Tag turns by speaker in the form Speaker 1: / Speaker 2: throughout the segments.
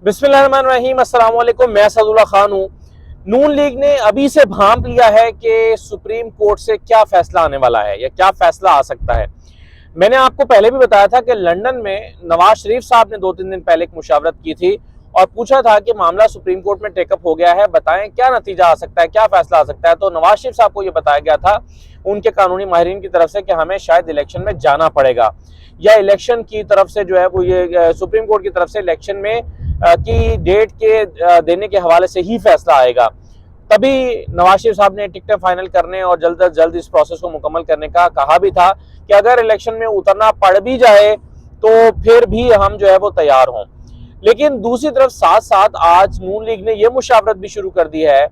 Speaker 1: बिस्मिल्लाहिर्रहमानिर्रहीम, अस्सलाम वालेकुम। मैं सदुल्ला खान हूँ। नून लीग ने अभी से भांप लिया है कि सुप्रीम कोर्ट से क्या फैसला आने वाला है या क्या फैसला आ सकता है। मैंने आपको पहले भी बताया था कि लंदन में नवाज शरीफ साहब ने 2-3 दिन पहले एक मुशावरत की थी और पूछा था कि मामला सुप्रीम कोर्ट में टेकअप हो गया है, बताएं क्या नतीजा आ सकता है, क्या फैसला आ सकता है। तो नवाज शरीफ साहब को यह बताया गया था उनके कानूनी माहिरीन की तरफ से कि हमें शायद इलेक्शन में जाना पड़ेगा या इलेक्शन की तरफ से जो है वो ये सुप्रीम कोर्ट की तरफ से इलेक्शन में की डेट के देने के हवाले से ही फैसला आएगा। तभी नवाज शरीफ साहब ने टिकटें फाइनल करने और जल्द अज जल्द इस प्रोसेस को मुकम्मल करने का कहा भी था कि अगर इलेक्शन में उतरना पड़ भी जाए तो फिर भी हम जो है वो तैयार हों। लेकिन दूसरी तरफ साथ साथ आज नून लीग ने यह मुशावरत भी शुरू कर दी है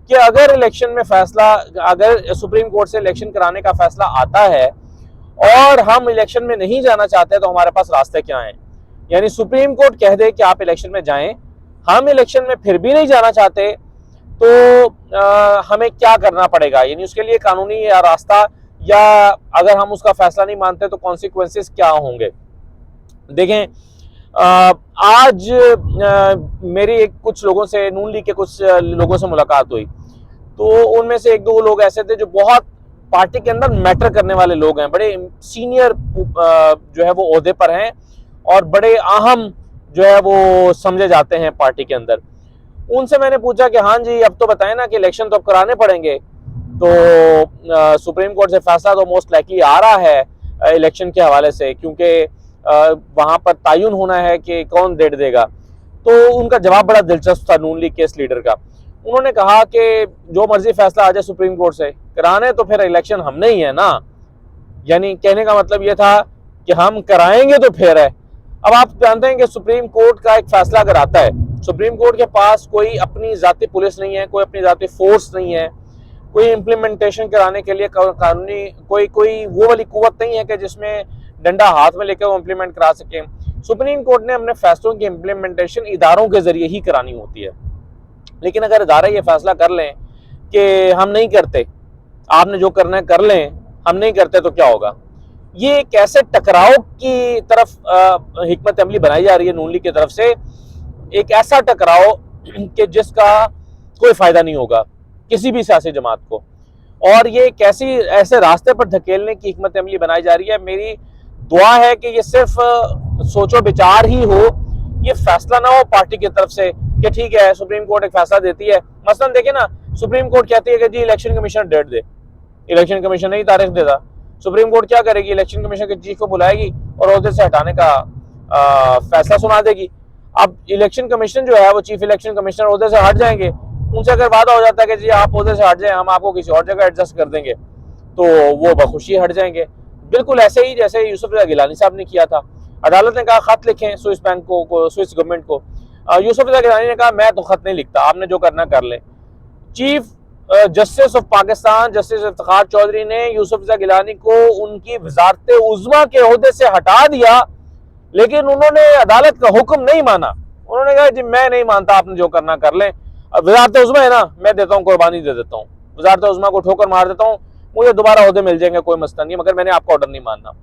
Speaker 1: कि अगर इलेक्शन में फैसला, अगर सुप्रीम कोर्ट से इलेक्शन कराने का फैसला आता है और हम इलेक्शन में नहीं जाना चाहते तो हमारे पास रास्ते क्या हैं। यानी सुप्रीम कोर्ट कह दे कि आप इलेक्शन में जाएं, हम इलेक्शन में फिर भी नहीं जाना चाहते तो हमें क्या करना पड़ेगा, यानी उसके लिए कानूनी या रास्ता, या अगर हम उसका फैसला नहीं मानते तो कॉन्सिक्वेंसेस क्या होंगे। देखें, आज मेरी कुछ लोगों से, नून लीग के कुछ लोगों से मुलाकात हुई तो उनमें से एक दो लोग ऐसे थे जो बहुत पार्टी के अंदर मैटर करने वाले लोग हैं, बड़े सीनियर जो है वो ओहदे पर हैं और बड़े अहम जो है वो समझे जाते हैं पार्टी के अंदर। उनसे मैंने पूछा कि हाँ जी, अब तो बताएं ना कि इलेक्शन तो अब कराने पड़ेंगे, तो सुप्रीम कोर्ट से फैसला तो मोस्ट लाइकली आ रहा है इलेक्शन के हवाले से, क्योंकि वहां पर तयन होना है कि कौन डेट देगा। तो उनका जवाब बड़ा दिलचस्प था नून लीग के इस लीडर का। उन्होंने कहा कि जो मर्जी फैसला आ जाए सुप्रीम कोर्ट से, कराने तो फिर इलेक्शन हमने ही है ना। यानी कहने का मतलब यह था कि हम कराएंगे तो फिर है। अब आप जानते हैं कि सुप्रीम कोर्ट का एक फैसला अगर आता है, सुप्रीम कोर्ट के पास कोई अपनी जाती पुलिस नहीं है, कोई अपनी जाती फोर्स नहीं है, कोई इम्प्लीमेंटेशन कराने के लिए कानूनी कोई वो वाली कुव्वत नहीं है कि जिसमें डंडा हाथ में लेकर वो इम्प्लीमेंट करा सके। सुप्रीम कोर्ट ने अपने फैसलों की इम्प्लीमेंटेशन इदारों के जरिए ही करानी होती है। लेकिन अगर इदारे ये फैसला कर लें कि हम नहीं करते, आपने जो करना है कर लें, हम नहीं करते तो क्या होगा। ये कैसे टकराव की तरफ हिकमत अमली बनाई जा रही है नून लीग की तरफ से, एक ऐसा टकराव कि जिसका कोई फायदा नहीं होगा किसी भी सियासी जमात को, और ये कैसी ऐसे रास्ते पर धकेलने की हिकमत अमली बनाई जा रही है। मेरी दुआ है कि ये सिर्फ सोचो विचार ही हो, ये फैसला ना हो पार्टी की तरफ से कि ठीक है सुप्रीम कोर्ट एक फैसला देती है। मसलन देखे ना, सुप्रीम कोर्ट कहती है कि जी इलेक्शन कमीशन डेट दे, इलेक्शन कमीशन नहीं तारीख देता, सुप्रीम कोर्ट क्या करेगी, इलेक्शन कमीशन के चीफ को बुलाएगी और ओहदे से हटाने का फैसला सुना देगी। अब इलेक्शन कमीशन जो है वो चीफ इलेक्शन कमिश्नर ओहदे से हट जाएंगे, उनसे अगर वादा हो जाता है कि जी आप ओहदे से हट जाए, हम आपको किसी और जगह एडजस्ट कर देंगे, तो वो बखुशी हट जाएंगे। बिल्कुल ऐसे ही जैसे यूसुफ रज़ा गिलानी साहब ने किया था। अदालत ने कहा खत लिखें स्विस बैंक को, स्विस गवर्नमेंट को। यूसुफ रज़ा गिलानी ने कहा मैं तो खत नहीं लिखता, आपने जो करना कर ले। Chief justice of Pakistan justice Iftikhar Chaudhry ने यूसुफ रज़ा गिलानी को उनकी वजारत उज़्मा के ओहदे से हटा दिया, लेकिन उन्होंने अदालत का हुक्म नहीं माना। उन्होंने कहा जी मैं नहीं मानता, आपने जो करना कर लें, वजारत उज़्मा है ना, मैं देता हूँ, कुर्बानी दे देता हूँ, वजारत उज़्मा को ठोकर मार देता हूँ, मुझे दोबारा ओहदे मिल जाएंगे, कोई मसला नहीं, मगर मैंने आपका ऑर्डर नहीं मानना।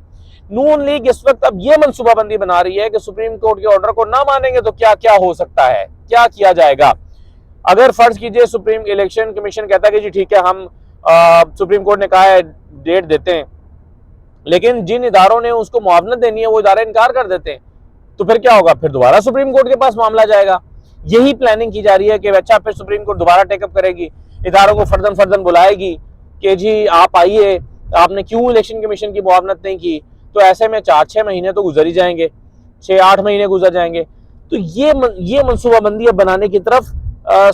Speaker 1: नून लीग इस वक्त अब ये मनसूबाबंदी बना रही है कि सुप्रीम कोर्ट के ऑर्डर को ना मानेंगे तो क्या क्या हो सकता है, क्या किया जाएगा। अगर फर्ज कीजिए सुप्रीम इलेक्शन कमीशन कहता है कि जी ठीक है, हम सुप्रीम कोर्ट ने कहा है डेट देते हैं, लेकिन जिन इदारों ने उसको मुआवनत देनी है वो इदारे इनकार कर देते हैं, तो फिर क्या होगा, फिर दोबारा सुप्रीम कोर्ट के पास मामला जाएगा। यही प्लानिंग की जा रही है कि अच्छा फिर सुप्रीम कोर्ट दोबारा टेकअप करेगी, इदारों को फर्दन फर्दन बुलाएगी कि जी आप आइए, आपने क्यों इलेक्शन कमीशन की मुआवनत नहीं की। तो ऐसे में 4-6 महीने तो गुजर ही जाएंगे, 6-8 महीने गुजर जाएंगे। तो ये मनसूबाबंदी बनाने की तरफ,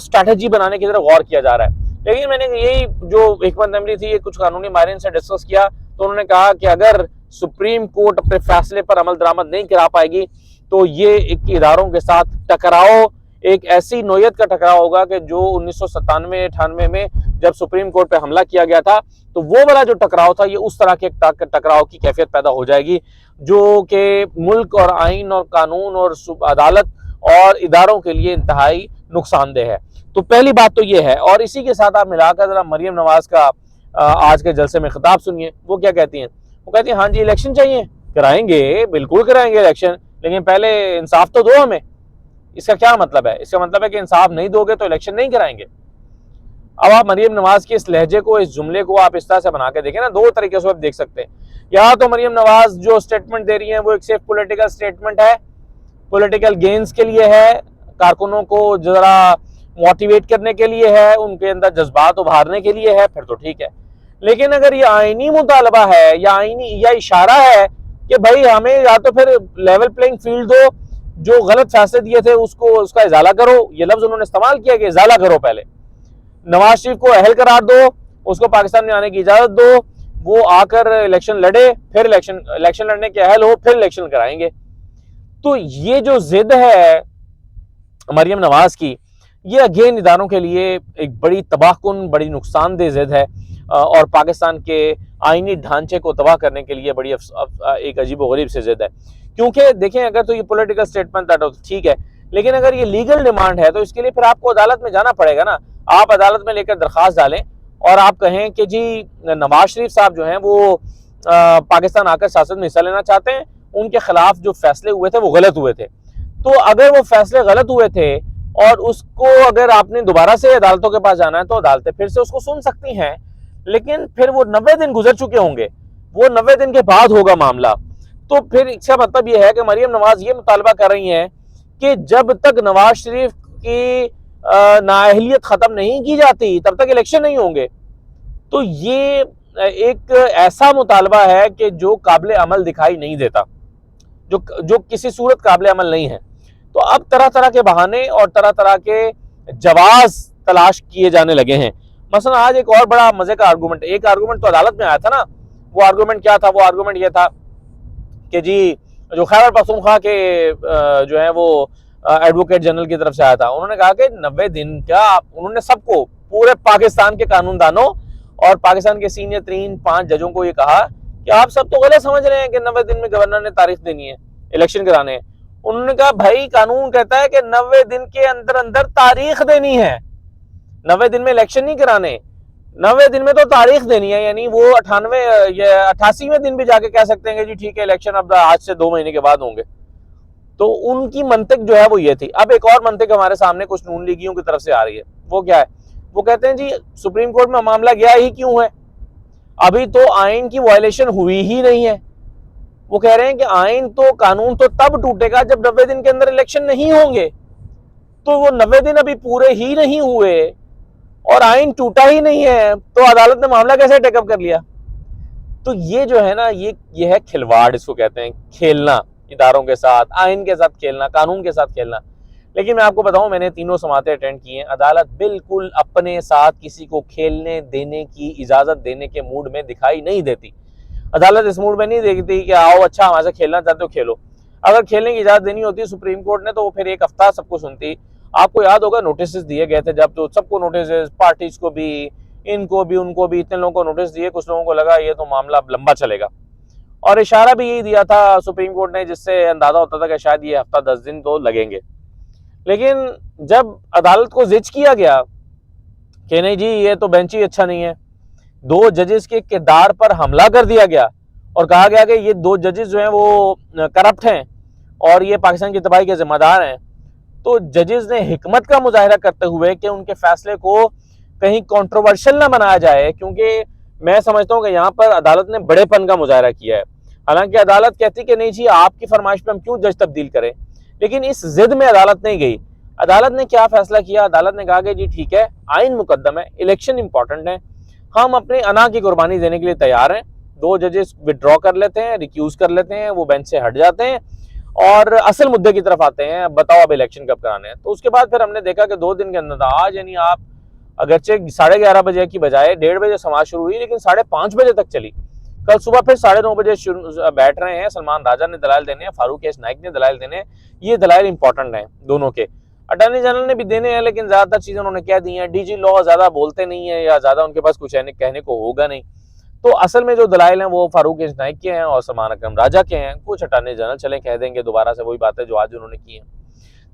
Speaker 1: स्ट्रैटेजी बनाने की तरफ गौर किया जा रहा है। लेकिन मैंने यही जो हिकमत अमली थी, ये कुछ कानूनी माहिरीन से डिस्कस किया, तो उन्होंने कहा कि अगर सुप्रीम कोर्ट अपने फैसले पर अमल दरामद नहीं करा पाएगी तो ये एक इदारों के साथ टकराव, एक ऐसी नोयत का टकराव होगा कि जो 1997-98 में जब सुप्रीम कोर्ट पे हमला किया गया था, तो वो वाला जो टकराव था, ये उस तरह के टकराव की कैफियत पैदा हो जाएगी जो कि मुल्क और आइन और कानून और अदालत और इदारों के लिए इंतहाई नुकसानदेह है। तो पहली बात तो ये है। और इसी के साथ आप मिलाकर जरा मरियम नवाज का आज के जलसे में खिताब सुनिए, वो क्या कहती हैं। वो कहती हैं हाँ जी इलेक्शन चाहिए, कराएंगे, बिल्कुल कराएंगे इलेक्शन, लेकिन पहले इंसाफ तो दो हमें। इसका क्या मतलब है? इसका मतलब है कि इंसाफ नहीं दोगे तो इलेक्शन नहीं कराएंगे। अब आप मरियम नवाज के इस लहजे को, इस जुमले को आप इस तरह से बना के देखें ना, दो तरीके से आप देख सकते हैं। या तो मरियम नवाज जो स्टेटमेंट दे रही है वो एक सिर्फ पॉलिटिकल स्टेटमेंट है, पॉलिटिकल गेन्स के लिए है, कारकुनों को जरा मोटिवेट करने के लिए है, उनके अंदर जज्बात उभारने के लिए है, फिर तो ठीक है। लेकिन अगर ये आईनी मुतालबा है या आईनी या इशारा है कि भाई हमें या तो फिर लेवल प्लेइंग फील्ड दो, जो गलत फैसले दिए थे उसका इजाला करो, ये लफ्ज उन्होंने इस्तेमाल किया कि इजाला करो, पहले नवाज शरीफ को अहल करार दो, उसको पाकिस्तान में आने की इजाजत दो, वो आकर इलेक्शन लड़े, फिर इलेक्शन लड़ने के अहल हो, फिर इलेक्शन कराएंगे। तो ये जो जिद है मरियम नवाज की, ये अगेन इदारों के लिए एक बड़ी तबाहकुन, बड़ी नुकसानदेह जिद है और पाकिस्तान के आईनी ढांचे को तबाह करने के लिए बड़ी एक अजीबोगरीब से जिद है। क्योंकि देखें, अगर तो ये पॉलिटिकल स्टेटमेंट है तो ठीक है, लेकिन अगर ये लीगल डिमांड है तो इसके लिए फिर आपको अदालत में जाना पड़ेगा ना। आप अदालत में लेकर दरख्वास्त डालें और आप कहें कि जी नवाज शरीफ साहब जो हैं वो पाकिस्तान आकर सियासत में हिस्सा लेना चाहते हैं, उनके खिलाफ जो फैसले हुए थे वो गलत हुए थे। तो अगर वो फैसले गलत हुए थे और उसको अगर आपने दोबारा से अदालतों के पास जाना है तो अदालतें फिर से उसको सुन सकती हैं, लेकिन फिर वो 90 दिन गुजर चुके होंगे, वो 90 दिन के बाद होगा मामला। तो फिर इसका मतलब ये है कि मरियम नवाज ये मुतालबा कर रही हैं कि जब तक नवाज शरीफ की नाअहलियत खत्म नहीं की जाती तब तक इलेक्शन नहीं होंगे। तो ये एक ऐसा मुतालबा है कि जो काबिल अमल दिखाई नहीं देता, जो किसी सूरत काबिल अमल नहीं है। तो अब तरह तरह के बहाने और तरह तरह के जवाज तलाश किए जाने लगे हैं। मसलन आज एक और बड़ा मजे का आर्गूमेंट, एक आर्गूमेंट तो अदालत में आया था ना, वो आर्गूमेंट क्या था? वो आर्गूमेंट ये था कि जी जो खैबर पख्तूनख्वा के जो है वो एडवोकेट जनरल की तरफ से आया था, उन्होंने कहा कि 90 दिन का, उन्होंने सबको, पूरे पाकिस्तान के कानूनदानों और पाकिस्तान के सीनियर 3-5 जजों को ये कहा कि आप सब तो गलत समझ रहे हैं कि 90 दिन में गवर्नर ने तारीख देनी है, इलेक्शन कराने हैं। उन्होंने कहा भाई कानून कहता है कि 90 दिन के अंदर अंदर तारीख देनी है, 90 दिन में इलेक्शन नहीं कराने, 90 दिन में तो तारीख देनी है। यानी वो 98 या 88वें दिन भी जाके कह सकते हैं कि जी ठीक है इलेक्शन अब आज से 2 महीने के बाद होंगे। तो उनकी मंतिक जो है वो ये थी। अब एक और मंतिक हमारे सामने कुछ नून लीगियों की तरफ से आ रही है, वो क्या है? वो कहते हैं जी सुप्रीम कोर्ट में मामला गया ही क्यों है, अभी तो आइन की वायलेशन हुई ही नहीं है। वो कह रहे हैं कि आइन तो, कानून तो तब टूटेगा जब 90 दिन के अंदर इलेक्शन नहीं होंगे। तो वो 90 दिन अभी पूरे ही नहीं हुए और आइन टूटा ही नहीं है, तो अदालत ने मामला कैसे टेकअप कर लिया? तो ये जो है ना, ये है खिलवाड़, इसको कहते हैं खेलना, इदारों के साथ, आइन के साथ खेलना, कानून के साथ खेलना। लेकिन मैं आपको बताऊं, मैंने तीनों समातें अटेंड की हैं, अदालत बिल्कुल अपने साथ किसी को खेलने देने की इजाजत देने के मूड में दिखाई नहीं देती। अदालत इस मूड में नहीं देखती कि आओ अच्छा हमारे साथ खेलना चाहते हो खेलो। अगर खेलने की इजाजत देनी होती सुप्रीम कोर्ट ने तो वो फिर एक हफ्ता सबको सुनती। आपको याद होगा नोटिस दिए गए थे, जब तो सबको नोटिस, पार्टीज को भी, इनको भी, उनको भी, इतने लोगों को नोटिस दिए, कुछ लोगों को लगा ये तो मामला लंबा चलेगा और इशारा भी यही दिया था सुप्रीम कोर्ट ने, जिससे अंदाजा होता था कि शायद ये हफ्ता 10 दिन तो लगेंगे। लेकिन जब अदालत को जिच किया गया कि नहीं जी ये तो बेंच ही अच्छा नहीं है, 2 जजेस के किरदार पर हमला कर दिया गया और कहा गया कि ये 2 जजेस जो हैं वो करप्ट हैं और ये पाकिस्तान की तबाही के जिम्मेदार हैं, तो जजेस ने हिकमत का मुजाहिरा करते हुए कि उनके फैसले को कहीं कंट्रोवर्शियल ना बनाया जाए, क्योंकि मैं समझता हूं कि यहाँ पर अदालत ने बड़ेपन का मुजाहिरा किया है। हालांकि अदालत कहती कि नहीं जी आपकी फरमाइश पे हम क्यों जज तब्दील करें, लेकिन इस जिद में अदालत नहीं गई। अदालत ने क्या फैसला किया? अदालत ने कहा कि जी ठीक है, आइन मुकद्दम है, इलेक्शन इंपॉर्टेंट है, हम अपने अना की कुर्बानी देने के लिए तैयार हैं। 2 जजेस विड्रॉ कर लेते हैं, रिक्यूज कर लेते हैं, वो बेंच से हट जाते हैं और असल मुद्दे की तरफ आते हैं, बताओ अब इलेक्शन कब कराने हैं। तो उसके बाद फिर हमने देखा कि 2 दिन के अंदर, आज यानी आप अगरचे 11:30 बजे की बजाय 1:30 बजे समाज शुरू हुई, लेकिन 5:30 बजे तक चली। कल सुबह फिर 9:30 बजे बैठ रहे हैं। सलमान राजा ने दलाल देने हैं, फारूक एस नाइक ने दलाल देने हैं। ये दलाल इंपॉर्टेंट हैं दोनों के। अटॉर्नी जनरल ने भी देने हैं, लेकिन ज्यादातर चीजें उन्होंने क्या दी हैं, डीजी लॉ ज्यादा बोलते नहीं है या ज्यादा उनके पास कुछ कहने को होगा नहीं। तो असल में जो दलाइल हैं वो फारूक एस नाइक के हैं और सलमान अकरम राजा के हैं। कुछ अटॉर्नी जनरल चले कह देंगे दोबारा से वही बातें जो आज उन्होंने की हैं।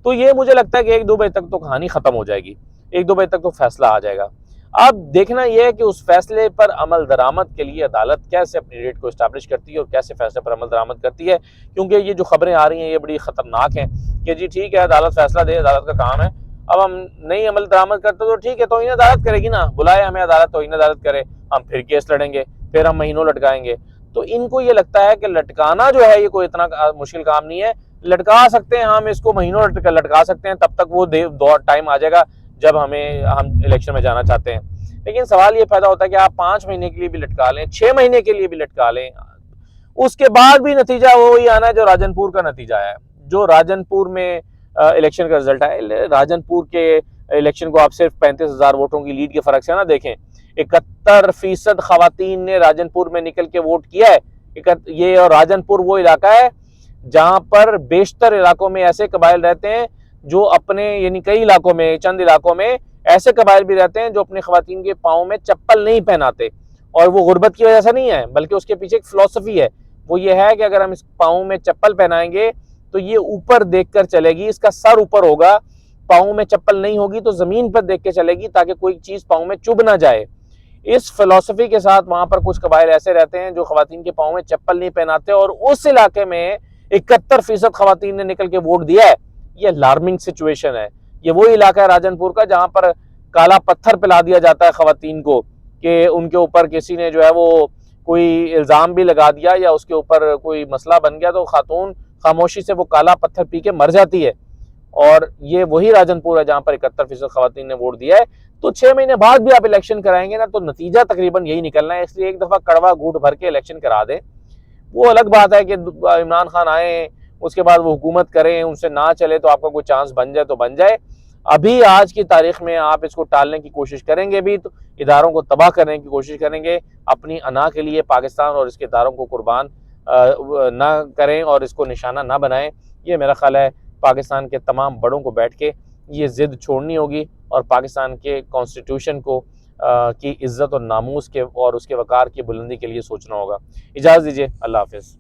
Speaker 1: तो ये मुझे लगता है कि 1-2 बजे तक तो कहानी खत्म हो जाएगी, 1-2 बजे तक तो फैसला आ जाएगा। अब देखना यह है कि उस फैसले पर अमल दरामद के लिए अदालत कैसे अपनी डेट को इस्टेब्लिश करती है और कैसे फैसले पर अमल दरामद करती है, क्योंकि ये जो खबरें आ रही हैं ये बड़ी ख़तरनाक हैं कि जी ठीक है अदालत फैसला दे, अदालत का काम है, अब हम नहीं अमल दरामद करते तो ठीक है तौहीन अदालत करेगी ना, बुलाए हमें अदालत, तौहीन अदालत करे, हम फिर केस लड़ेंगे, फिर हम महीनों लटकाएंगे। तो इनको ये लगता है कि लटकाना जो है ये कोई इतना मुश्किल काम नहीं है, लटका सकते हैं हम इसको, महीनों लटका सकते हैं, तब तक वो टाइम आ जाएगा जब हम इलेक्शन में जाना चाहते हैं। लेकिन सवाल ये पैदा होता है कि आप 5 महीने के लिए भी लटका लें, 6 महीने के लिए भी लटका लें, उसके बाद भी नतीजा वही आना है जो राजनपुर का नतीजा है, जो राजनपुर में इलेक्शन का रिजल्ट है। राजनपुर के इलेक्शन को आप सिर्फ 35,000 वोटों की लीड के फर्क से ना देखें, 71% खवातीन ने राजनपुर में निकल के वोट किया है। ये और राजनपुर वो इलाका है जहां पर बेशतर इलाकों में ऐसे कबाइल रहते हैं जो अपने, यानी कई इलाकों में, चंद इलाकों में ऐसे कबाइल भी रहते हैं जो अपने खवातीन के पाँव में चप्पल नहीं पहनाते, और वो गुर्बत की वजह से नहीं है बल्कि उसके पीछे एक फिलॉसफी है, वो ये है कि अगर हम इस पाँव में चप्पल पहनाएंगे तो ये ऊपर देखकर चलेगी, इसका सर ऊपर होगा, पाँव में चप्पल नहीं होगी तो जमीन पर देख के चलेगी ताकि कोई चीज पाँव में चुभ ना जाए। इस फिलॉसफी के साथ वहां पर कुछ कबाइल ऐसे रहते हैं जो खवातीन के पाँव में चप्पल नहीं पहनाते, और उस इलाके में 71% खवातीन ने निकल के वोट दिया है। ये अलार्मिंग सिचुएशन है। ये वो इलाका है राजनपुर का जहां पर काला पत्थर पिला दिया जाता है खवातीन को कि उनके ऊपर किसी ने जो है वो कोई इल्जाम भी लगा दिया या उसके ऊपर कोई मसला बन गया तो खातून खामोशी से वो काला पत्थर पी के मर जाती है। और ये वही राजनपुर है जहां पर 71% खवातीन ने वोट दिया है। तो 6 महीने बाद भी आप इलेक्शन कराएंगे ना तो नतीजा तकरीबन यही निकलना है, इसलिए एक दफा कड़वा घूंट भर के इलेक्शन करा दें। वो अलग बात है कि इमरान खान आए, उसके बाद वो हुकूमत करें, उनसे ना चले तो आपका कोई चांस बन जाए तो बन जाए। अभी आज की तारीख में आप इसको टालने की कोशिश करेंगे भी तो इदारों को तबाह करने की कोशिश करेंगे, अपनी अना के लिए पाकिस्तान और इसके इदारों को कुर्बान ना करें और इसको निशाना ना बनाएं। ये मेरा ख्याल है पाकिस्तान के तमाम बड़ों को बैठ के ये जिद छोड़नी होगी और पाकिस्तान के कॉन्स्टिट्यूशन को की इज्जत और नामूस के और उसके वकार की बुलंदी के लिए सोचना होगा। इजाज़त दीजिए, अल्लाह हाफिज़।